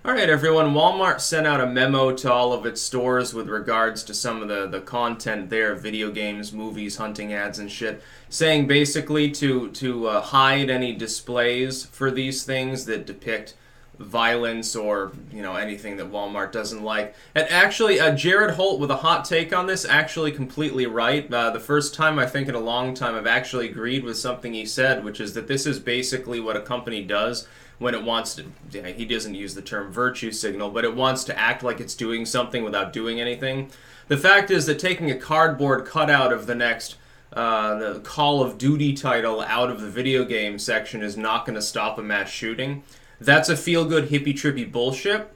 Alright everyone, Walmart sent out a memo to all of its stores with regards to some of the content there, video games, movies, hunting ads and shit, saying basically to hide any displays for these things that depict violence or, anything that Walmart doesn't like. And actually, Jared Holt with a hot take on this, actually completely right. The first time, I think in a long time, I've actually agreed with something he said, which is that this is basically what a company does when it wants to, he doesn't use the term virtue signal, but it wants to act like it's doing something without doing anything. The fact is that taking a cardboard cutout of the next the Call of Duty title out of the video game section is not going to stop a mass shooting. That's a feel-good, hippie-trippy bullshit.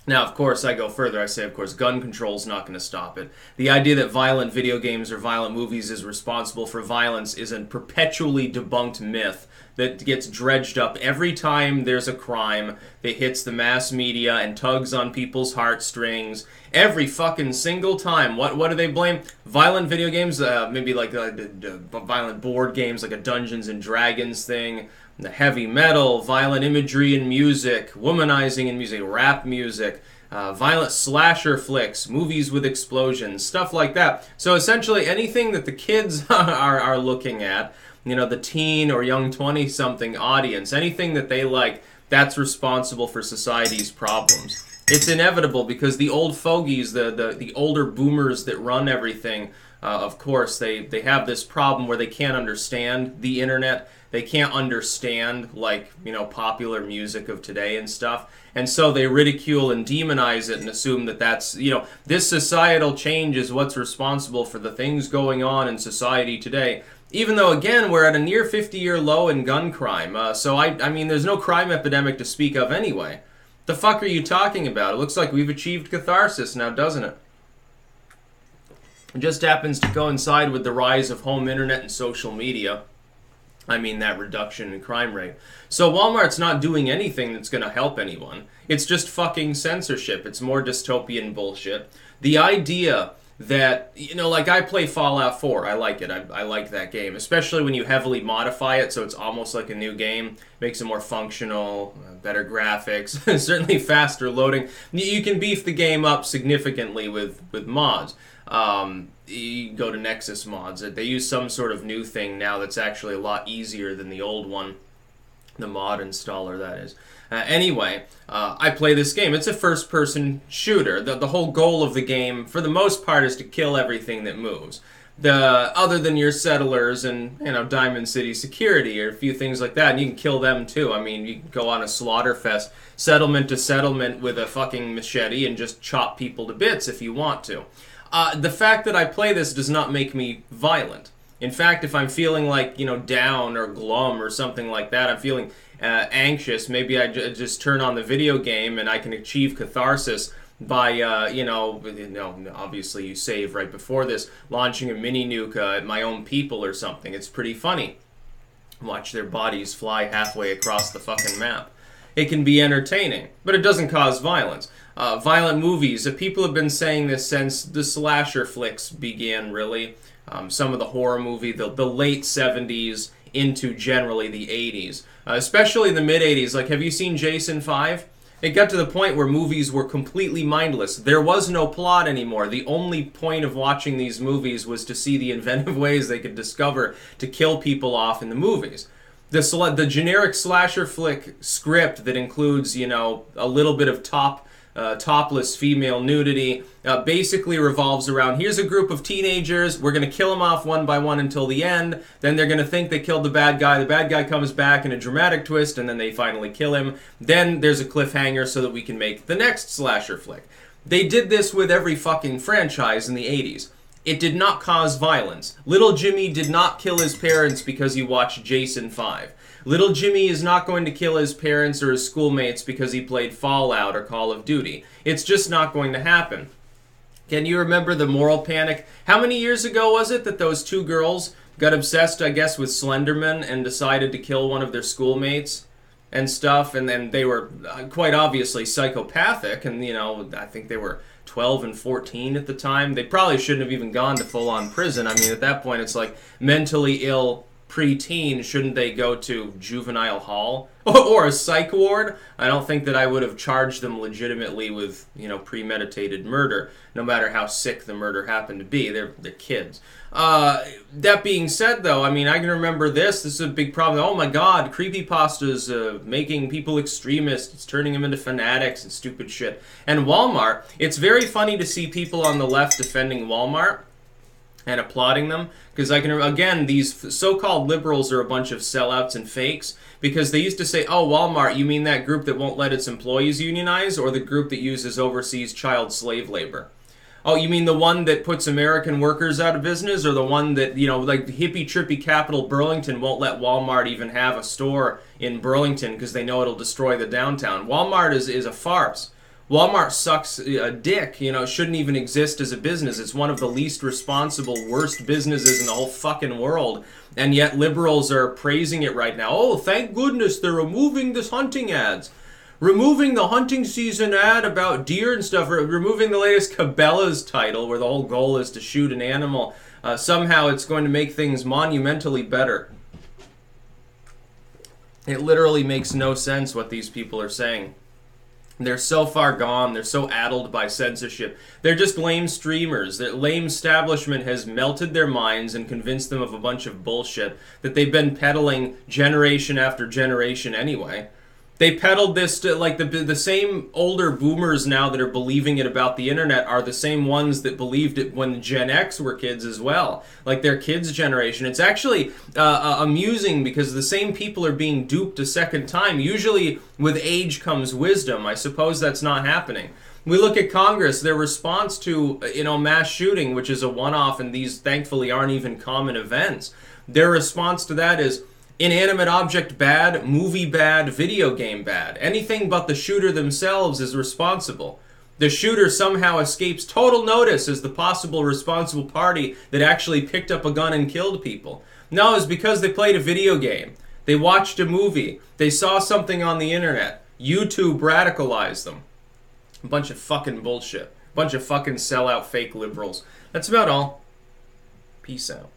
Now, of course, I go further. I say, of course, gun control is not going to stop it. The idea that violent video games or violent movies is responsible for violence is a perpetually debunked myth that gets dredged up every time there's a crime that hits the mass media and tugs on people's heartstrings. Every fucking single time. What do they blame? Violent video games, maybe like violent board games, like a Dungeons and Dragons thing. The heavy metal, violent imagery in music, womanizing in music, rap music, violent slasher flicks, movies with explosions, stuff like that. So essentially anything that the kids are looking at, the teen or young 20-something audience, anything that they like, that's responsible for society's problems. It's inevitable because the old fogies, the older boomers that run everything, of course, they have this problem where they can't understand the internet. They can't understand, popular music of today and stuff. And so they ridicule and demonize it and assume that that's, this societal change is what's responsible for the things going on in society today. Even though, again, we're at a near 50-year low in gun crime. So, I mean, there's no crime epidemic to speak of anyway. The fuck are you talking about? It looks like we've achieved catharsis now, doesn't it? It just happens to coincide with the rise of home internet and social media. I mean, that reduction in crime rate. So Walmart's not doing anything that's going to help anyone. It's just fucking censorship. It's more dystopian bullshit. The idea that, I play Fallout 4. I like it. I like that game, especially when you heavily modify it so it's almost like a new game. Makes it more functional, better graphics, certainly faster loading. You can beef the game up significantly with mods. You go to Nexus mods. They use some sort of new thing now that's actually a lot easier than the old one. The mod installer, that is. Anyway, I play this game. It's a first-person shooter. The whole goal of the game, for the most part, is to kill everything that moves. Other than your settlers and, Diamond City security or a few things like that, and you can kill them too. I mean, you can go on a slaughter fest, settlement to settlement with a fucking machete and just chop people to bits if you want to. The fact that I play this does not make me violent. In fact, if I'm feeling like, down or glum or something like that, I'm feeling anxious, maybe I just turn on the video game and I can achieve catharsis by, obviously you save right before this, launching a mini nuke at my own people or something. It's pretty funny. Watch their bodies fly halfway across the fucking map. It can be entertaining, but it doesn't cause violence. Violent movies, people have been saying this since the slasher flicks began, really. Some of the horror movie, the late 70s into generally the 80s. Especially the mid-80s. Have you seen Jason 5? It got to the point where movies were completely mindless. There was no plot anymore. The only point of watching these movies was to see the inventive ways they could discover to kill people off in the movies. The generic slasher flick script that includes, a little bit of topless female nudity basically revolves around, here's a group of teenagers, we're going to kill them off one by one until the end, then they're going to think they killed the bad guy comes back in a dramatic twist, and then they finally kill him, then there's a cliffhanger so that we can make the next slasher flick. They did this with every fucking franchise in the 80s. It did not cause violence. Little Jimmy did not kill his parents because he watched Jason 5. Little Jimmy is not going to kill his parents or his schoolmates because he played Fallout or Call of Duty. It's just not going to happen. Can you remember the moral panic? How many years ago was it that those two girls got obsessed, I guess, with Slenderman and decided to kill one of their schoolmates and stuff? And then they were quite obviously psychopathic, and, I think they were 12 and 14 at the time. They probably shouldn't have even gone to full-on prison. I mean, at that point, it's like mentally ill preteen, shouldn't they go to juvenile hall or a psych ward? I don't think that I would have charged them legitimately with, you know, premeditated murder, no matter how sick the murder happened to be. They're kids. That being said, though, I mean, I can remember this. This is a big problem. Oh my God, creepypasta's making people extremists. It's turning them into fanatics and stupid shit. And Walmart, it's very funny to see people on the left defending Walmart and applauding them, because I can, again, these so-called liberals are a bunch of sellouts and fakes, because they used to say, oh, Walmart, you mean that group that won't let its employees unionize, or the group that uses overseas child slave labor? Oh, you mean the one that puts American workers out of business, or the one that, you know, like the hippie-trippy capital Burlington won't let Walmart even have a store in Burlington because they know it'll destroy the downtown? Walmart is a farce. Walmart sucks a dick, you know, it shouldn't even exist as a business. It's one of the least responsible, worst businesses in the whole fucking world. And yet liberals are praising it right now. Oh, thank goodness they're removing this hunting ads. Removing the hunting season ad about deer and stuff. Removing the latest Cabela's title where the whole goal is to shoot an animal. Somehow it's going to make things monumentally better. It literally makes no sense what these people are saying. They're so far gone. They're so addled by censorship. They're just lame streamers. The lame establishment has melted their minds and convinced them of a bunch of bullshit that they've been peddling generation after generation anyway. They peddled this to, like, the same older boomers now that are believing it about the internet are the same ones that believed it when Gen X were kids as well. Like their kids' generation. It's actually amusing because the same people are being duped a second time. Usually with age comes wisdom. I suppose that's not happening. We look at Congress, their response to, you know, mass shooting, which is a one-off, and these thankfully aren't even common events. Their response to that is, inanimate object bad, movie bad, video game bad. Anything but the shooter themselves is responsible. The shooter somehow escapes total notice as the possible responsible party that actually picked up a gun and killed people. No, it's because they played a video game. They watched a movie. They saw something on the internet. YouTube radicalized them. A bunch of fucking bullshit. A bunch of fucking sellout fake liberals. That's about all. Peace out.